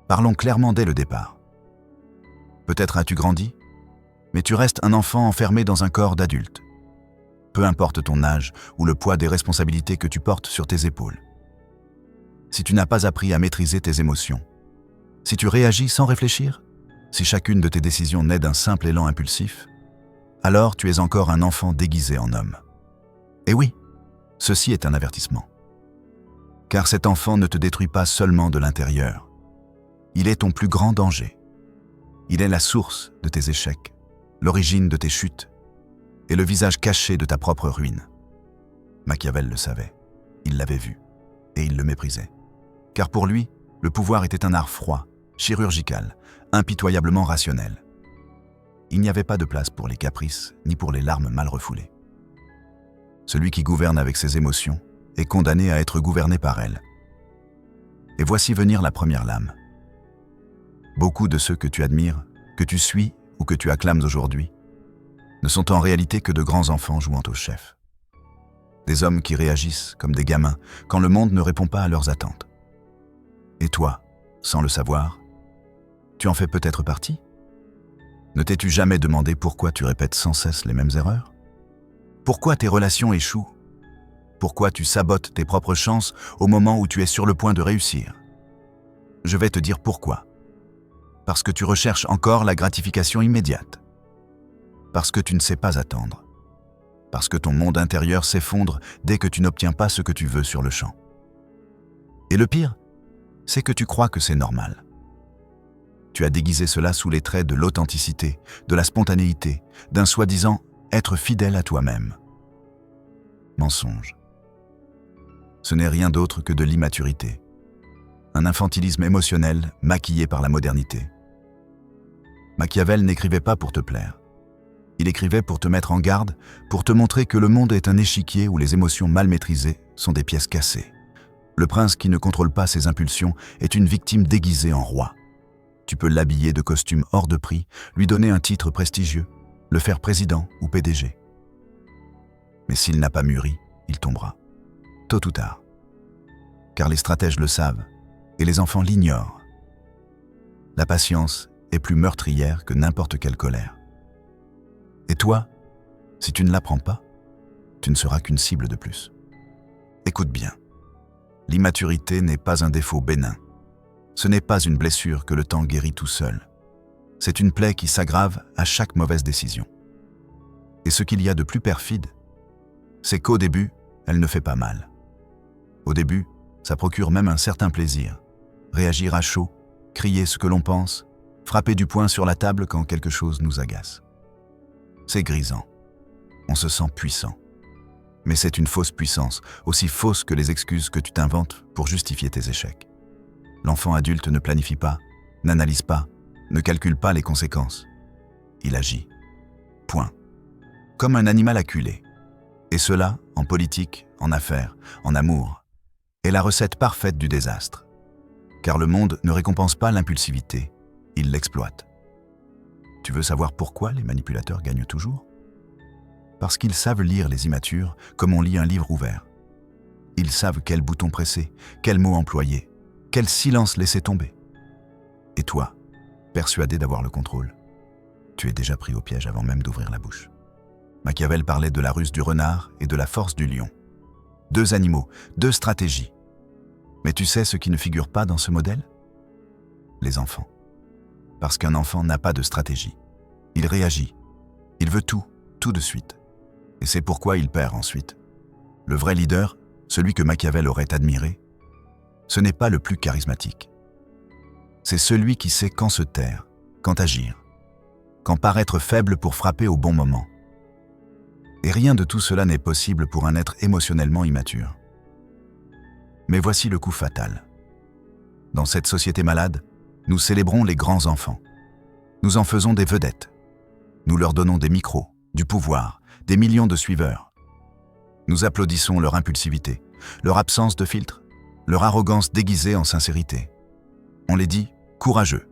Parlons clairement dès le départ. Peut-être as-tu grandi, mais tu restes un enfant enfermé dans un corps d'adulte. Peu importe ton âge ou le poids des responsabilités que tu portes sur tes épaules. Si tu n'as pas appris à maîtriser tes émotions, si tu réagis sans réfléchir, si chacune de tes décisions naît d'un simple élan impulsif, alors tu es encore un enfant déguisé en homme. Et oui, ceci est un avertissement. Car cet enfant ne te détruit pas seulement de l'intérieur. Il est ton plus grand danger. Il est la source de tes échecs, l'origine de tes chutes et le visage caché de ta propre ruine. Machiavel le savait, il l'avait vu et il le méprisait. Car pour lui, le pouvoir était un art froid, chirurgical, impitoyablement rationnel. Il n'y avait pas de place pour les caprices ni pour les larmes mal refoulées. Celui qui gouverne avec ses émotions est condamné à être gouverné par elles. Et voici venir la première lame. Beaucoup de ceux que tu admires, que tu suis ou que tu acclames aujourd'hui, ne sont en réalité que de grands enfants jouant au chef. Des hommes qui réagissent comme des gamins quand le monde ne répond pas à leurs attentes. Et toi, sans le savoir, tu en fais peut-être partie? Ne t'es-tu jamais demandé pourquoi tu répètes sans cesse les mêmes erreurs? Pourquoi tes relations échouent? Pourquoi tu sabotes tes propres chances au moment où tu es sur le point de réussir? Je vais te dire pourquoi. Parce que tu recherches encore la gratification immédiate. Parce que tu ne sais pas attendre. Parce que ton monde intérieur s'effondre dès que tu n'obtiens pas ce que tu veux sur le champ. Et le pire, c'est que tu crois que c'est normal. Tu as déguisé cela sous les traits de l'authenticité, de la spontanéité, d'un soi-disant être fidèle à toi-même. Mensonge. Ce n'est rien d'autre que de l'immaturité. Un infantilisme émotionnel maquillé par la modernité. Machiavel n'écrivait pas pour te plaire. Il écrivait pour te mettre en garde, pour te montrer que le monde est un échiquier où les émotions mal maîtrisées sont des pièces cassées. Le prince qui ne contrôle pas ses impulsions est une victime déguisée en roi. Tu peux l'habiller de costumes hors de prix, lui donner un titre prestigieux, le faire président ou PDG. Mais s'il n'a pas mûri, il tombera, tôt ou tard. Car les stratèges le savent, et les enfants l'ignorent. La patience est plus meurtrière que n'importe quelle colère. Et toi, si tu ne l'apprends pas, tu ne seras qu'une cible de plus. Écoute bien, l'immaturité n'est pas un défaut bénin. Ce n'est pas une blessure que le temps guérit tout seul. C'est une plaie qui s'aggrave à chaque mauvaise décision. Et ce qu'il y a de plus perfide, c'est qu'au début, elle ne fait pas mal. Au début, ça procure même un certain plaisir. Réagir à chaud, crier ce que l'on pense, frapper du poing sur la table quand quelque chose nous agace. C'est grisant. On se sent puissant. Mais c'est une fausse puissance, aussi fausse que les excuses que tu t'inventes pour justifier tes échecs. L'enfant adulte ne planifie pas, n'analyse pas, ne calcule pas les conséquences. Il agit. Point. Comme un animal acculé. Et cela, en politique, en affaires, en amour, est la recette parfaite du désastre. Car le monde ne récompense pas l'impulsivité, il l'exploite. Tu veux savoir pourquoi les manipulateurs gagnent toujours? Parce qu'ils savent lire les immatures comme on lit un livre ouvert. Ils savent quel bouton presser, quel mot employer, quel silence laisser tomber. Et toi, persuadé d'avoir le contrôle, tu es déjà pris au piège avant même d'ouvrir la bouche. Machiavel parlait de la ruse du renard et de la force du lion. 2 animaux, 2 stratégies. Mais tu sais ce qui ne figure pas dans ce modèle? Les enfants. Parce qu'un enfant n'a pas de stratégie. Il réagit. Il veut tout de suite. Et c'est pourquoi il perd ensuite. Le vrai leader, celui que Machiavel aurait admiré, ce n'est pas le plus charismatique. C'est celui qui sait quand se taire, quand agir, quand paraître faible pour frapper au bon moment. Et rien de tout cela n'est possible pour un être émotionnellement immature. Mais voici le coup fatal. Dans cette société malade, nous célébrons les grands enfants. Nous en faisons des vedettes. Nous leur donnons des micros, du pouvoir, des millions de suiveurs. Nous applaudissons leur impulsivité, leur absence de filtre, leur arrogance déguisée en sincérité. On les dit courageux,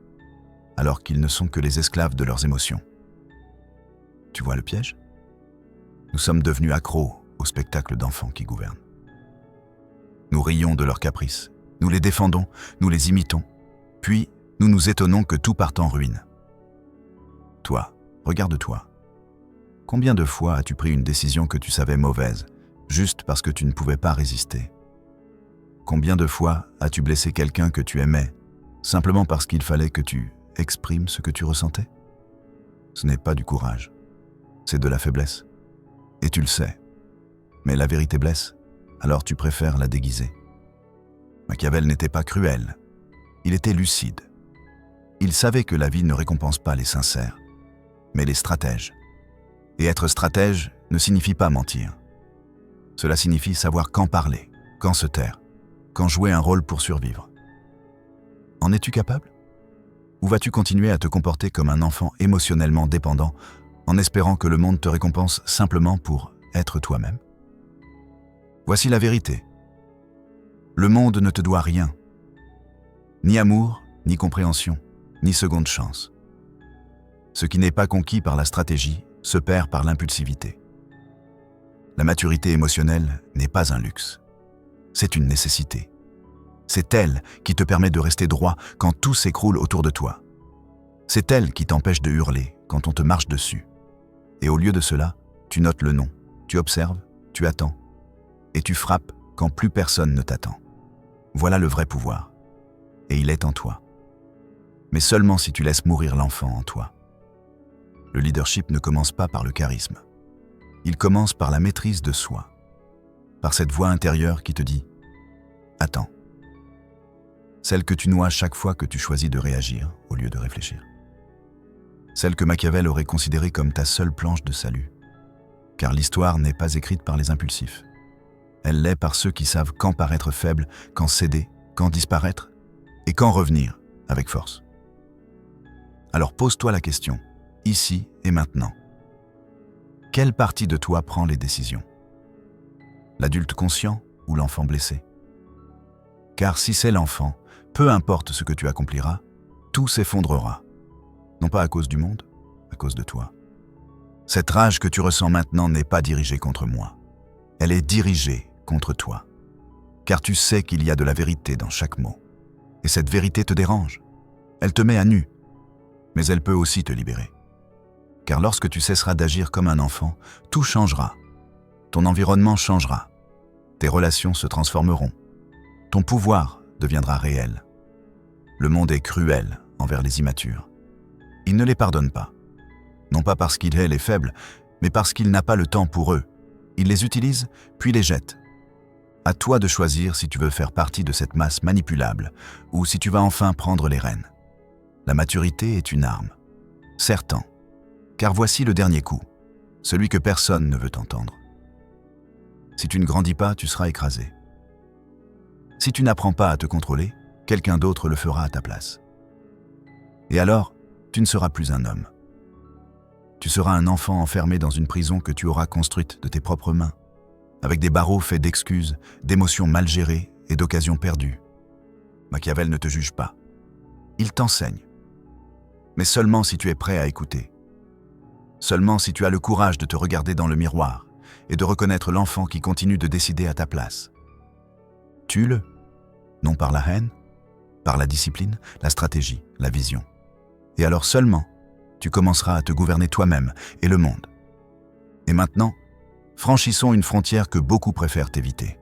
alors qu'ils ne sont que les esclaves de leurs émotions. Tu vois le piège? Nous sommes devenus accros au spectacle d'enfants qui gouvernent. Nous rions de leurs caprices, nous les défendons, nous les imitons, puis nous nous étonnons que tout parte en ruine. Toi, regarde-toi. Combien de fois as-tu pris une décision que tu savais mauvaise, juste parce que tu ne pouvais pas résister? Combien de fois as-tu blessé quelqu'un que tu aimais, simplement parce qu'il fallait que tu exprimes ce que tu ressentais? Ce n'est pas du courage, c'est de la faiblesse. Et tu le sais. Mais la vérité blesse, alors tu préfères la déguiser. Machiavel n'était pas cruel, il était lucide. Il savait que la vie ne récompense pas les sincères, mais les stratèges. Et être stratège ne signifie pas mentir. Cela signifie savoir quand parler, quand se taire, quand jouer un rôle pour survivre. En es-tu capable? Ou vas-tu continuer à te comporter comme un enfant émotionnellement dépendant, en espérant que le monde te récompense simplement pour être toi-même? Voici la vérité. Le monde ne te doit rien. Ni amour, ni compréhension, ni seconde chance. Ce qui n'est pas conquis par la stratégie se perd par l'impulsivité. La maturité émotionnelle n'est pas un luxe. C'est une nécessité. C'est elle qui te permet de rester droit quand tout s'écroule autour de toi. C'est elle qui t'empêche de hurler quand on te marche dessus. Et au lieu de cela, tu notes le non, tu observes, tu attends, et tu frappes quand plus personne ne t'attend. Voilà le vrai pouvoir. Et il est en toi. Mais seulement si tu laisses mourir l'enfant en toi. Le leadership ne commence pas par le charisme. Il commence par la maîtrise de soi. Par cette voix intérieure qui te dit « Attends ». Celle que tu noies chaque fois que tu choisis de réagir au lieu de réfléchir. Celle que Machiavel aurait considérée comme ta seule planche de salut. Car l'histoire n'est pas écrite par les impulsifs. Elle l'est par ceux qui savent quand paraître faible, quand céder, quand disparaître et quand revenir avec force. Alors pose-toi la question, ici et maintenant. Quelle partie de toi prend les décisions? L'adulte conscient ou l'enfant blessé? Car si c'est l'enfant, peu importe ce que tu accompliras, tout s'effondrera. Non pas à cause du monde, à cause de toi. Cette rage que tu ressens maintenant n'est pas dirigée contre moi. Elle est dirigée contre toi. Car tu sais qu'il y a de la vérité dans chaque mot. Et cette vérité te dérange. Elle te met à nu. Mais elle peut aussi te libérer. Car lorsque tu cesseras d'agir comme un enfant, tout changera. Ton environnement changera. Tes relations se transformeront. Ton pouvoir deviendra réel. Le monde est cruel envers les immatures. Il ne les pardonne pas. Non pas parce qu'il hait les faibles, mais parce qu'il n'a pas le temps pour eux. Il les utilise, puis les jette. À toi de choisir si tu veux faire partie de cette masse manipulable ou si tu vas enfin prendre les rênes. La maturité est une arme. Serre-t'en, car voici le dernier coup, celui que personne ne veut entendre. Si tu ne grandis pas, tu seras écrasé. Si tu n'apprends pas à te contrôler, quelqu'un d'autre le fera à ta place. Et alors, tu ne seras plus un homme. Tu seras un enfant enfermé dans une prison que tu auras construite de tes propres mains, avec des barreaux faits d'excuses, d'émotions mal gérées et d'occasions perdues. Machiavel ne te juge pas. Il t'enseigne. Mais seulement si tu es prêt à écouter. Seulement si tu as le courage de te regarder dans le miroir et de reconnaître l'enfant qui continue de décider à ta place. Tue-le, non par la haine, par la discipline, la stratégie, la vision. Et alors seulement, tu commenceras à te gouverner toi-même et le monde. Et maintenant, franchissons une frontière que beaucoup préfèrent éviter.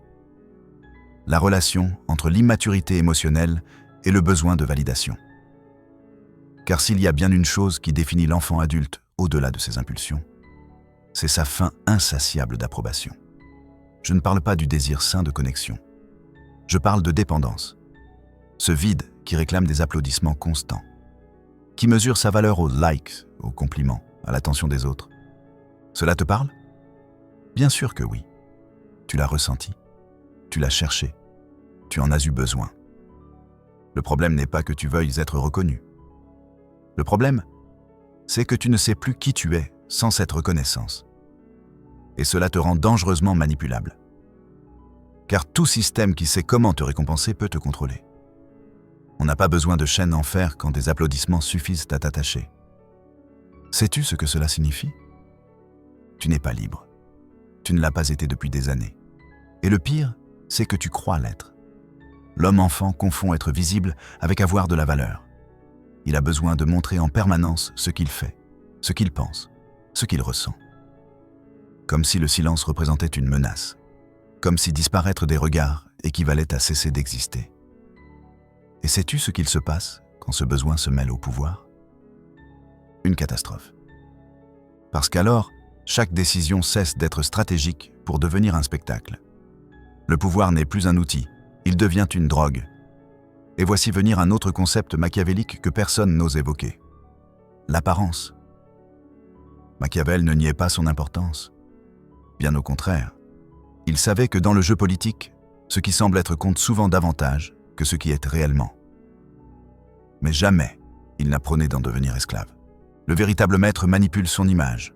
La relation entre l'immaturité émotionnelle et le besoin de validation. Car s'il y a bien une chose qui définit l'enfant adulte au-delà de ses impulsions, c'est sa faim insatiable d'approbation. Je ne parle pas du désir sain de connexion. Je parle de dépendance. Ce vide qui réclame des applaudissements constants, qui mesure sa valeur aux likes, aux compliments, à l'attention des autres. Cela te parle? Bien sûr que oui. Tu l'as ressenti, tu l'as cherché, tu en as eu besoin. Le problème n'est pas que tu veuilles être reconnu. Le problème, c'est que tu ne sais plus qui tu es sans cette reconnaissance. Et cela te rend dangereusement manipulable. Car tout système qui sait comment te récompenser peut te contrôler. On n'a pas besoin de chaînes en fer quand des applaudissements suffisent à t'attacher. Sais-tu ce que cela signifie? Tu n'es pas libre. Tu ne l'as pas été depuis des années. Et le pire, c'est que tu crois l'être. L'homme-enfant confond être visible avec avoir de la valeur. Il a besoin de montrer en permanence ce qu'il fait, ce qu'il pense, ce qu'il ressent. Comme si le silence représentait une menace, comme si disparaître des regards équivalait à cesser d'exister. Et sais-tu ce qu'il se passe quand ce besoin se mêle au pouvoir? Une catastrophe. Parce qu'alors, chaque décision cesse d'être stratégique pour devenir un spectacle. Le pouvoir n'est plus un outil, il devient une drogue. Et voici venir un autre concept machiavélique que personne n'ose évoquer. L'apparence. Machiavel ne niait pas son importance. Bien au contraire, il savait que dans le jeu politique, ce qui semble être compte souvent davantage que ce qui est réellement. Mais jamais il n'a prôné d'en devenir esclave. Le véritable maître manipule son image.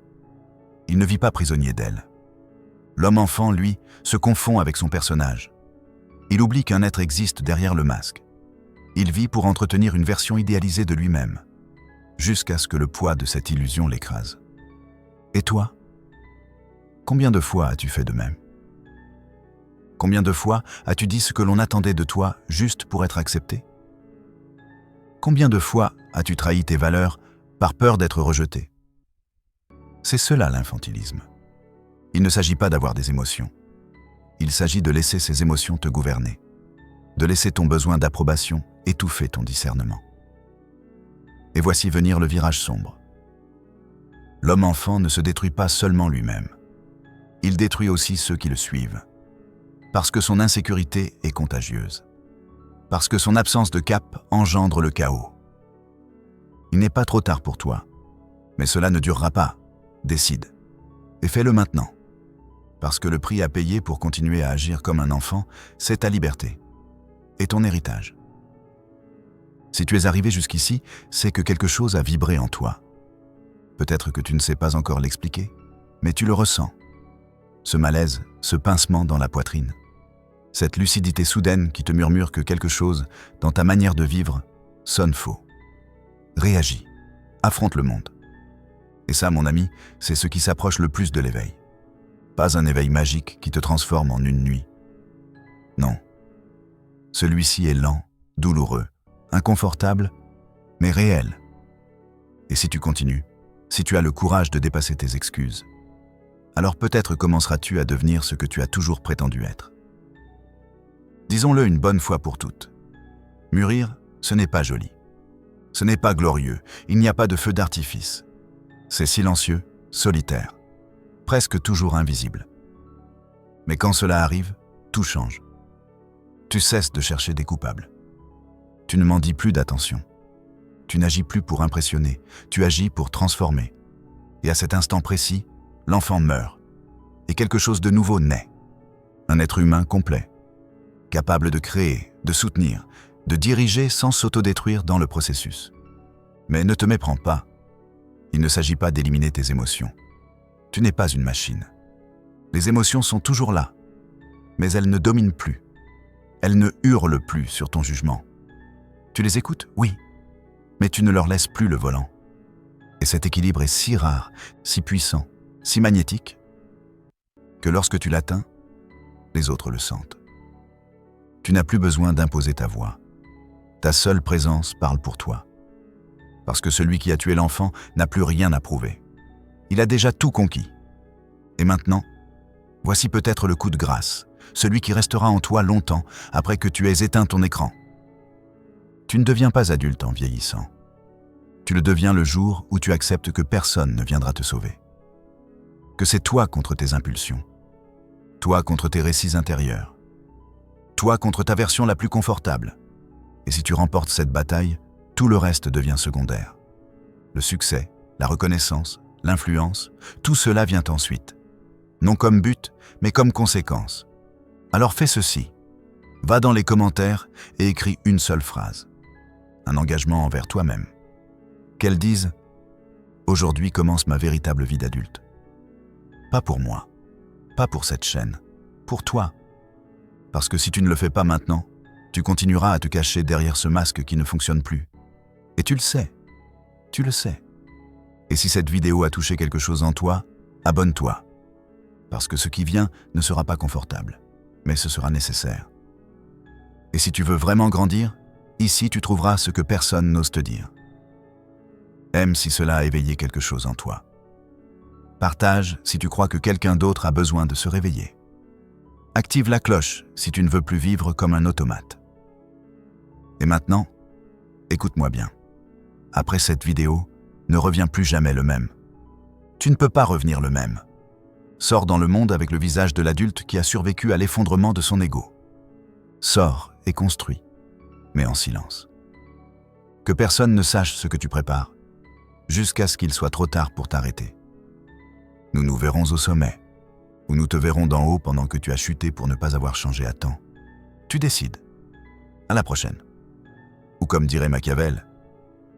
Il ne vit pas prisonnier d'elle. L'homme-enfant, lui, se confond avec son personnage. Il oublie qu'un être existe derrière le masque. Il vit pour entretenir une version idéalisée de lui-même, jusqu'à ce que le poids de cette illusion l'écrase. Et toi? Combien de fois as-tu fait de même? Combien de fois as-tu dit ce que l'on attendait de toi juste pour être accepté? Combien de fois as-tu trahi tes valeurs par peur d'être rejeté? C'est cela l'infantilisme. Il ne s'agit pas d'avoir des émotions. Il s'agit de laisser ces émotions te gouverner, de laisser ton besoin d'approbation étouffer ton discernement. Et voici venir le virage sombre. L'homme-enfant ne se détruit pas seulement lui-même. Il détruit aussi ceux qui le suivent. Parce que son insécurité est contagieuse. Parce que son absence de cap engendre le chaos. Il n'est pas trop tard pour toi. Mais cela ne durera pas. Décide. Et fais-le maintenant. Parce que le prix à payer pour continuer à agir comme un enfant, c'est ta liberté. Et ton héritage. Si tu es arrivé jusqu'ici, c'est que quelque chose a vibré en toi. Peut-être que tu ne sais pas encore l'expliquer, mais tu le ressens. Ce malaise, ce pincement dans la poitrine. Cette lucidité soudaine qui te murmure que quelque chose, dans ta manière de vivre, sonne faux. Réagis. Affronte le monde. Et ça, mon ami, c'est ce qui s'approche le plus de l'éveil. Pas un éveil magique qui te transforme en une nuit. Non. Celui-ci est lent, douloureux, inconfortable, mais réel. Et si tu continues, si tu as le courage de dépasser tes excuses, alors peut-être commenceras-tu à devenir ce que tu as toujours prétendu être. Disons-le une bonne fois pour toutes. Mûrir, ce n'est pas joli. Ce n'est pas glorieux, il n'y a pas de feu d'artifice. C'est silencieux, solitaire, presque toujours invisible. Mais quand cela arrive, tout change. Tu cesses de chercher des coupables. Tu ne m'en dis plus d'attention. Tu n'agis plus pour impressionner, tu agis pour transformer. Et à cet instant précis, l'enfant meurt. Et quelque chose de nouveau naît. Un être humain complet. Capable de créer, de soutenir, de diriger sans s'autodétruire dans le processus. Mais ne te méprends pas. Il ne s'agit pas d'éliminer tes émotions. Tu n'es pas une machine. Les émotions sont toujours là, mais elles ne dominent plus. Elles ne hurlent plus sur ton jugement. Tu les écoutes? Oui, mais tu ne leur laisses plus le volant. Et cet équilibre est si rare, si puissant, si magnétique, que lorsque tu l'atteins, les autres le sentent. Tu n'as plus besoin d'imposer ta voix. Ta seule présence parle pour toi. Parce que celui qui a tué l'enfant n'a plus rien à prouver. Il a déjà tout conquis. Et maintenant, voici peut-être le coup de grâce, celui qui restera en toi longtemps après que tu aies éteint ton écran. Tu ne deviens pas adulte en vieillissant. Tu le deviens le jour où tu acceptes que personne ne viendra te sauver. Que c'est toi contre tes impulsions. Toi contre tes récits intérieurs. Toi contre ta version la plus confortable. Et si tu remportes cette bataille, tout le reste devient secondaire. Le succès, la reconnaissance, l'influence, tout cela vient ensuite. Non comme but, mais comme conséquence. Alors fais ceci. Va dans les commentaires et écris une seule phrase. Un engagement envers toi-même. Qu'elle dise « Aujourd'hui commence ma véritable vie d'adulte ». Pas pour moi, pas pour cette chaîne, pour toi. Parce que si tu ne le fais pas maintenant, tu continueras à te cacher derrière ce masque qui ne fonctionne plus. Et tu le sais, tu le sais. Et si cette vidéo a touché quelque chose en toi, abonne-toi. Parce que ce qui vient ne sera pas confortable, mais ce sera nécessaire. Et si tu veux vraiment grandir, ici tu trouveras ce que personne n'ose te dire. Aime si cela a éveillé quelque chose en toi. Partage si tu crois que quelqu'un d'autre a besoin de se réveiller. Active la cloche si tu ne veux plus vivre comme un automate. Et maintenant, écoute-moi bien. Après cette vidéo, ne reviens plus jamais le même. Tu ne peux pas revenir le même. Sors dans le monde avec le visage de l'adulte qui a survécu à l'effondrement de son ego. Sors et construis, mais en silence. Que personne ne sache ce que tu prépares, jusqu'à ce qu'il soit trop tard pour t'arrêter. Nous nous verrons au sommet, ou nous te verrons d'en haut pendant que tu as chuté pour ne pas avoir changé à temps. Tu décides. À la prochaine. Ou comme dirait Machiavel,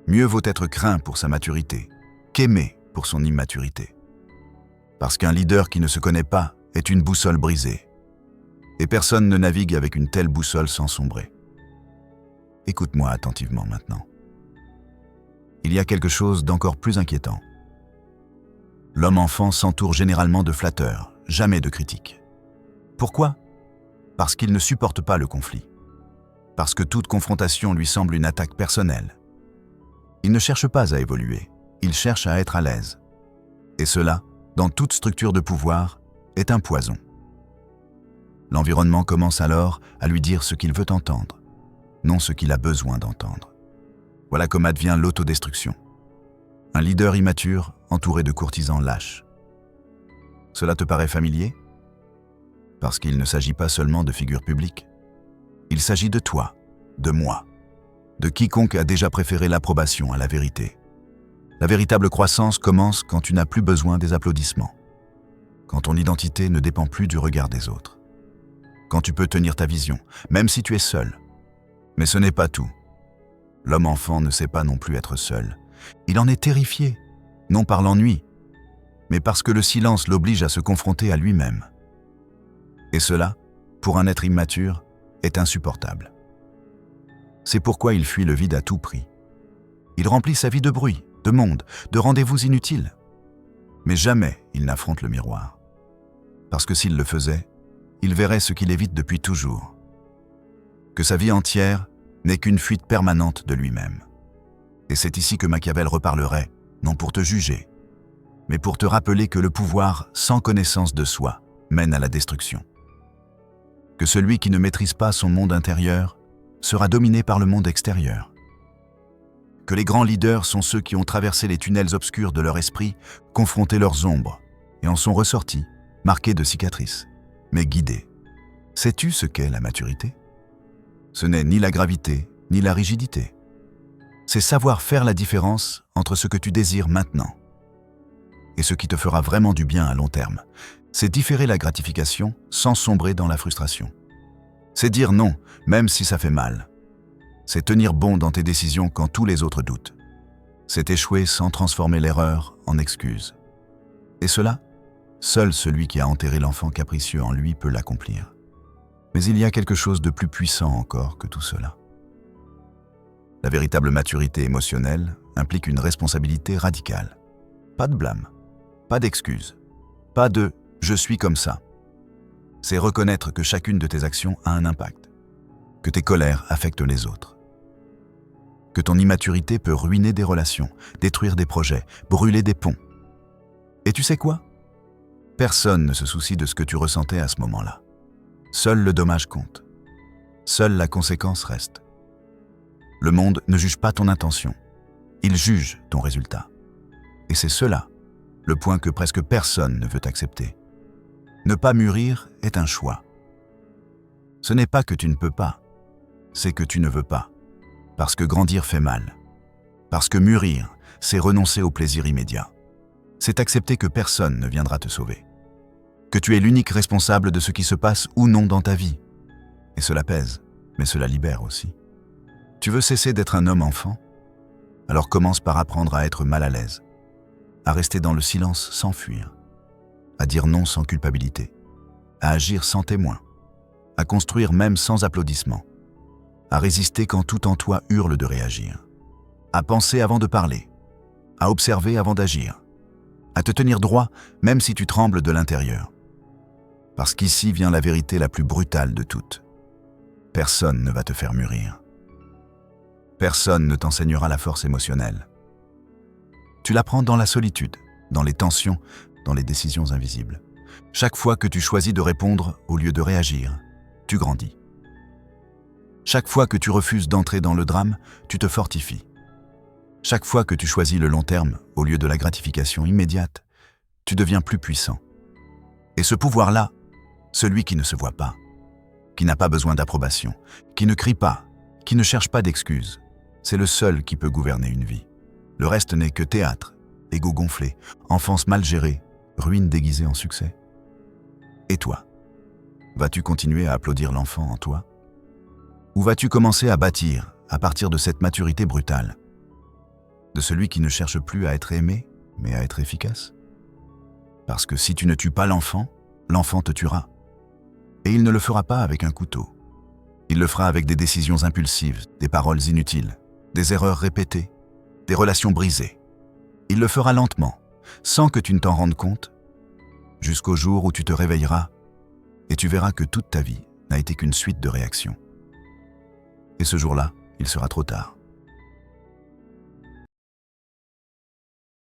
mieux vaut être craint pour sa maturité qu'aimé pour son immaturité. Parce qu'un leader qui ne se connaît pas est une boussole brisée. Et personne ne navigue avec une telle boussole sans sombrer. Écoute-moi attentivement maintenant. Il y a quelque chose d'encore plus inquiétant. L'homme-enfant s'entoure généralement de flatteurs, jamais de critiques. Pourquoi ? Parce qu'il ne supporte pas le conflit. Parce que toute confrontation lui semble une attaque personnelle. Il ne cherche pas à évoluer, il cherche à être à l'aise. Et cela, dans toute structure de pouvoir, est un poison. L'environnement commence alors à lui dire ce qu'il veut entendre, non ce qu'il a besoin d'entendre. Voilà comme advient l'autodestruction. Un leader immature entouré de courtisans lâches. Cela te paraît familier ? Parce qu'il ne s'agit pas seulement de figures publiques. Il s'agit de toi, de moi, de quiconque a déjà préféré l'approbation à la vérité. La véritable croissance commence quand tu n'as plus besoin des applaudissements, quand ton identité ne dépend plus du regard des autres, quand tu peux tenir ta vision, même si tu es seul. Mais ce n'est pas tout. L'homme-enfant ne sait pas non plus être seul. Il en est terrifié, non par l'ennui, mais parce que le silence l'oblige à se confronter à lui-même. Et cela, pour un être immature, est insupportable. C'est pourquoi il fuit le vide à tout prix. Il remplit sa vie de bruit, de monde, de rendez-vous inutiles. Mais jamais il n'affronte le miroir. Parce que s'il le faisait, il verrait ce qu'il évite depuis toujours. Que sa vie entière n'est qu'une fuite permanente de lui-même. Et c'est ici que Machiavel reparlerait, non pour te juger, mais pour te rappeler que le pouvoir sans connaissance de soi mène à la destruction. Que celui qui ne maîtrise pas son monde intérieur sera dominé par le monde extérieur. Que les grands leaders sont ceux qui ont traversé les tunnels obscurs de leur esprit, confronté leurs ombres, et en sont ressortis, marqués de cicatrices, mais guidés. Sais-tu ce qu'est la maturité ? Ce n'est ni la gravité, ni la rigidité. C'est savoir faire la différence entre ce que tu désires maintenant et ce qui te fera vraiment du bien à long terme. C'est différer la gratification sans sombrer dans la frustration. C'est dire non, même si ça fait mal. C'est tenir bon dans tes décisions quand tous les autres doutent. C'est échouer sans transformer l'erreur en excuse. Et cela, seul celui qui a enterré l'enfant capricieux en lui peut l'accomplir. Mais il y a quelque chose de plus puissant encore que tout cela. La véritable maturité émotionnelle implique une responsabilité radicale. Pas de blâme, pas d'excuse, pas de « je suis comme ça ». C'est reconnaître que chacune de tes actions a un impact, que tes colères affectent les autres, que ton immaturité peut ruiner des relations, détruire des projets, brûler des ponts. Et tu sais quoi ? Personne ne se soucie de ce que tu ressentais à ce moment-là. Seul le dommage compte. Seule la conséquence reste. Le monde ne juge pas ton intention. Il juge ton résultat. Et c'est cela, le point que presque personne ne veut accepter. Ne pas mûrir est un choix. Ce n'est pas que tu ne peux pas, c'est que tu ne veux pas. Parce que grandir fait mal. Parce que mûrir, c'est renoncer au plaisir immédiat. C'est accepter que personne ne viendra te sauver. Que tu es l'unique responsable de ce qui se passe ou non dans ta vie. Et cela pèse, mais cela libère aussi. Tu veux cesser d'être un homme-enfant ? Alors commence par apprendre à être mal à l'aise, à rester dans le silence sans fuir, à dire non sans culpabilité, à agir sans témoin, à construire même sans applaudissements, à résister quand tout en toi hurle de réagir, à penser avant de parler, à observer avant d'agir, à te tenir droit même si tu trembles de l'intérieur. Parce qu'ici vient la vérité la plus brutale de toutes. Personne ne va te faire mûrir. Personne ne t'enseignera la force émotionnelle. Tu l'apprends dans la solitude, dans les tensions, dans les décisions invisibles. Chaque fois que tu choisis de répondre au lieu de réagir, tu grandis. Chaque fois que tu refuses d'entrer dans le drame, tu te fortifies. Chaque fois que tu choisis le long terme au lieu de la gratification immédiate, tu deviens plus puissant. Et ce pouvoir-là, celui qui ne se voit pas, qui n'a pas besoin d'approbation, qui ne crie pas, qui ne cherche pas d'excuses, c'est le seul qui peut gouverner une vie. Le reste n'est que théâtre, ego gonflé, enfance mal gérée, ruine déguisée en succès. Et toi, vas-tu continuer à applaudir l'enfant en toi? Ou vas-tu commencer à bâtir, à partir de cette maturité brutale, de celui qui ne cherche plus à être aimé, mais à être efficace? Parce que si tu ne tues pas l'enfant, l'enfant te tuera. Et il ne le fera pas avec un couteau. Il le fera avec des décisions impulsives, des paroles inutiles, des erreurs répétées, des relations brisées. Il le fera lentement, sans que tu ne t'en rendes compte, jusqu'au jour où tu te réveilleras et tu verras que toute ta vie n'a été qu'une suite de réactions. Et ce jour-là, il sera trop tard.